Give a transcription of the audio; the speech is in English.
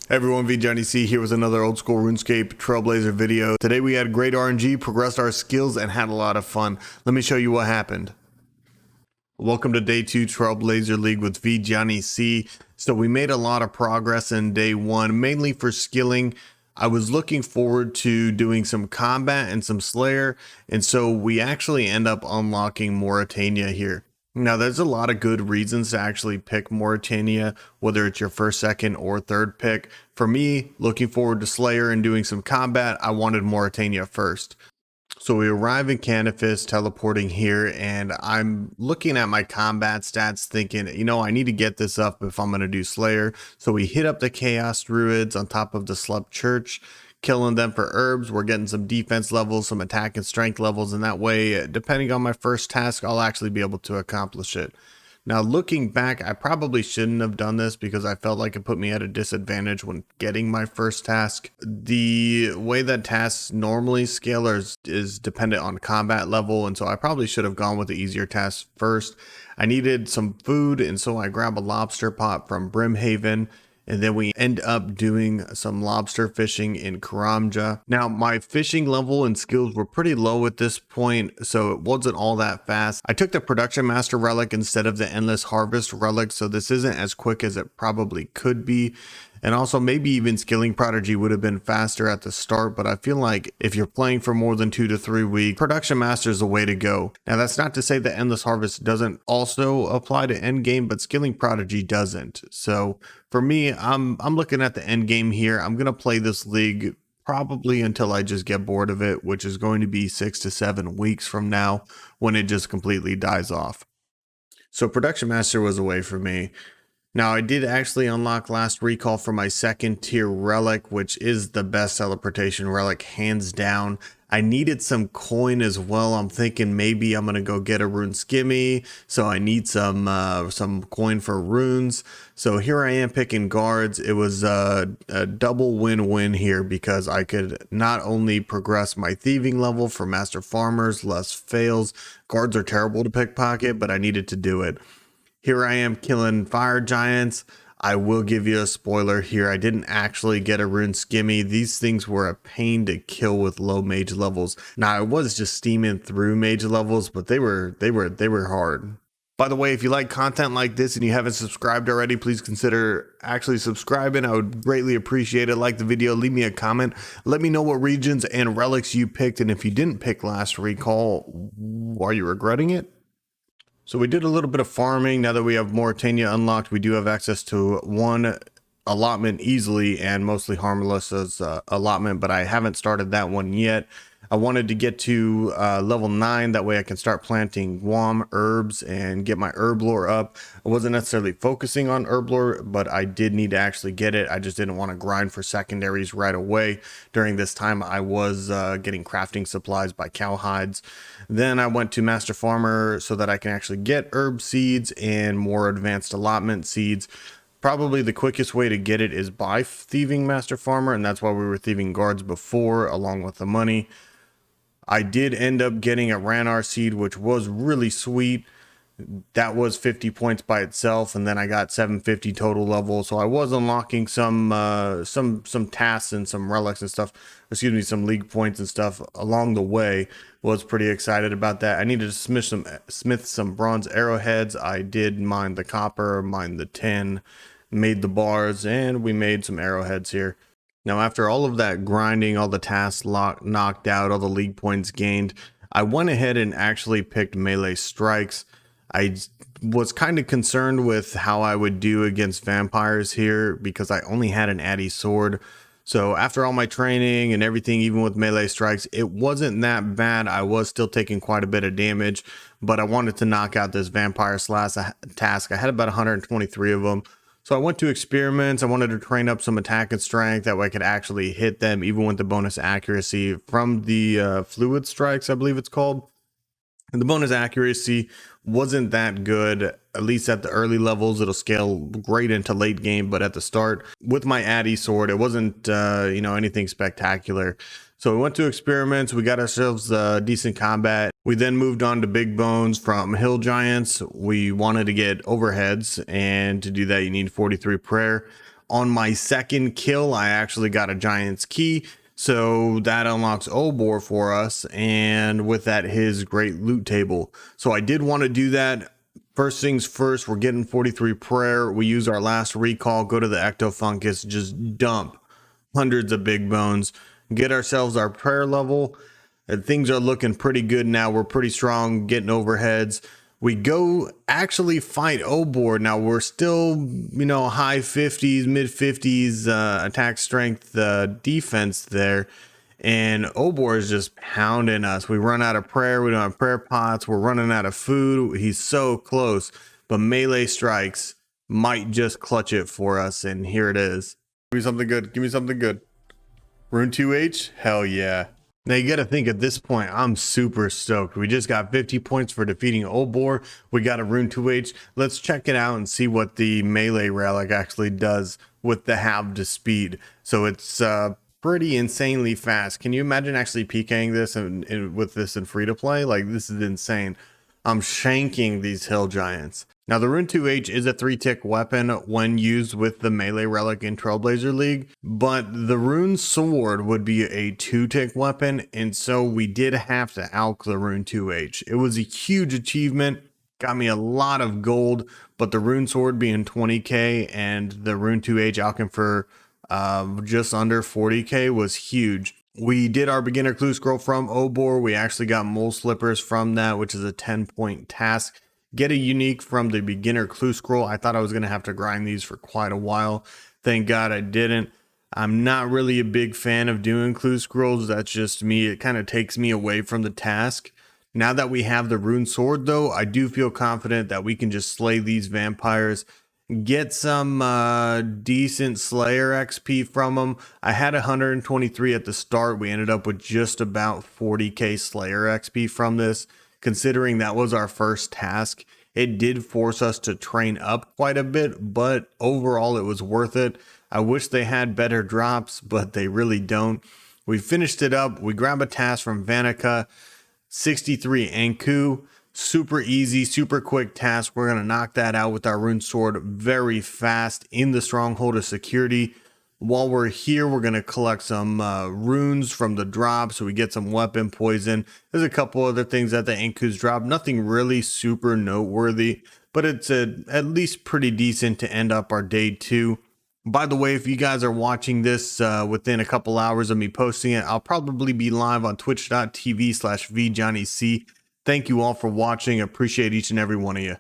Hey everyone, Gielinor here with another Old School Runescape Trailblazer video. Today we had great RNG, progressed our skills, and had a lot of fun. Let me show you what happened. Welcome to day 2 Trailblazer League with Gielinor. So we made a lot of progress in day 1, mainly for skilling. I was looking forward to doing some combat and some Slayer, and so we actually end up unlocking Mauritania here. Now, there's a lot of good reasons to actually pick Mauritania, whether it's your first, second, or third pick. For me, looking forward to Slayer and doing some combat, I wanted Mauritania first. So we arrive in Canifis, teleporting here, and I'm looking at my combat stats thinking, I need to get this up if I'm going to do Slayer. So we hit up the Chaos Druids on top of the Slept Church, killing them for herbs. We're getting some defense levels, some attack and strength levels, and that way, depending on my first task, I'll actually be able to accomplish it. Now, looking back, I probably shouldn't have done this because I felt like it put me at a disadvantage when getting my first task. The way that tasks normally scale is dependent on combat level, and so I probably should have gone with the easier tasks first. I needed some food, and so I grabbed a lobster pot from Brimhaven. And then we end up doing some lobster fishing in Karamja. Now, my fishing level and skills were pretty low at this point, so it wasn't all that fast. I took the Production Master Relic instead of the Endless Harvest Relic, so this isn't as quick as it probably could be. And also, maybe even Skilling Prodigy would have been faster at the start, but I feel like if you're playing for more than 2 to 3 weeks, Production Master is the way to go. Now, that's not to say that Endless Harvest doesn't also apply to Endgame, but Skilling Prodigy doesn't. So for me, I'm looking at the endgame here. I'm going to play this league probably until I just get bored of it, which is going to be 6 to 7 weeks from now when it just completely dies off. So Production Master was away for me. Now, I did actually unlock Last Recall for my second tier relic, which is the best teleportation relic, hands down. I needed some coin as well. I'm thinking maybe I'm going to go get a rune skimmy, so I need some coin for runes. So here I am picking guards. It was a double win-win here because I could not only progress my thieving level for Master Farmers, less fails. Guards are terrible to pickpocket, but I needed to do it. Here I am killing fire giants. I will give you a spoiler here. I didn't actually get a rune skimmy. These things were a pain to kill with low mage levels. Now, I was just steaming through mage levels, but they were hard. By the way, if you like content like this and you haven't subscribed already, please consider actually subscribing. I would greatly appreciate it. Like the video, leave me a comment. Let me know what regions and relics you picked, and if you didn't pick Last Recall, are you regretting it? So we did a little bit of farming. Now that we have Mauritania unlocked, we do have access to one allotment easily and mostly harmless as allotment, but I haven't started that one yet. I wanted to get to level 9, that way I can start planting guam herbs and get my herb lore up. I wasn't necessarily focusing on herb lore, but I did need to actually get it. I just didn't want to grind for secondaries right away. During this time, I was getting crafting supplies by cow hides. Then I went to Master Farmer so that I can actually get herb seeds and more advanced allotment seeds. Probably the quickest way to get it is by thieving Master Farmer, and that's why we were thieving guards before, along with the money. I did end up getting a Ranar seed, which was really sweet. That was 50 points by itself, and then I got 750 total level. So I was unlocking some tasks and some relics and stuff. Excuse me, some league points and stuff along the way. Was pretty excited about that. I needed to smith some bronze arrowheads. I did mine the copper, mine the tin, made the bars, and we made some arrowheads here. Now, after all of that grinding, all the tasks knocked out, all the league points gained, I went ahead and actually picked melee strikes. I was kind of concerned with how I would do against vampires here because I only had an Addy sword. So after all my training and everything, even with melee strikes, it wasn't that bad. I was still taking quite a bit of damage, but I wanted to knock out this vampire slash task. I had about 123 of them. So I went to experiments. I wanted to train up some attack and strength that way I could actually hit them, even with the bonus accuracy from the fluid strikes, I believe it's called. And the bonus accuracy wasn't that good, at least at the early levels. It'll scale great into late game, but at the start, with my Addy sword, it wasn't anything spectacular. So we went to experiments. We got ourselves decent combat. We then moved on to big bones from hill giants. We wanted to get overheads, and to do that, you need 43 prayer. On my second kill, I actually got a Giant's Key, so that unlocks Obor for us, and with that, his great loot table. So I did want to do that. First things first, we're getting 43 prayer. We use our last recall, go to the Ectofungus, just dump hundreds of big bones, get ourselves our prayer level. And things are looking pretty good now. We're pretty strong, getting overheads. We go actually fight Obor. Now we're still, high 50s, mid 50s attack strength defense there. And Obor is just pounding us. We run out of prayer. We don't have prayer pots. We're running out of food. He's so close. But melee strikes might just clutch it for us. And here it is. Give me something good. Give me something good. Rune 2H? Hell yeah. Now you got to think at this point, I'm super stoked. We just got 50 points for defeating Obor. We got a Rune 2H. Let's check it out and see what the melee relic actually does with the halved speed. So it's pretty insanely fast. Can you imagine actually PKing this and with this in free to play? Like, this is insane. I'm shanking these hill giants. Now the Rune 2H is a 3-tick weapon when used with the melee relic in Trailblazer League, but the Rune Sword would be a 2-tick weapon, and so we did have to alch the Rune 2H. It was a huge achievement, got me a lot of gold, but the Rune Sword being 20k and the Rune 2H alching for just under 40k was huge. We did our beginner clue scroll from Obor. We actually got mole slippers from that, which is a 10-point task. Get a unique from the beginner clue scroll. I thought I was going to have to grind these for quite a while. Thank God I didn't. I'm not really a big fan of doing clue scrolls. That's just me. It kind of takes me away from the task. Now that we have the Rune Sword, though, I do feel confident that we can just slay these vampires, get some decent Slayer XP from them. I had 123 at the start. We ended up with just about 40k Slayer XP from this. Considering that was our first task, it did force us to train up quite a bit, but overall it was worth it. I wish they had better drops, but they really don't. We finished it up. We grab a task from Vanica, 63 Anku. Super easy, super quick task. We're going to knock that out with our Rune Sword very fast in the Stronghold of Security. While we're here, we're going to collect some runes from the drop so we get some weapon poison. There's a couple other things that the Ankus drop. Nothing really super noteworthy, but it's at least pretty decent to end up our day 2. By the way, if you guys are watching this within a couple hours of me posting it, I'll probably be live on twitch.tv/vjohnnyc. Thank you all for watching. Appreciate each and every one of you.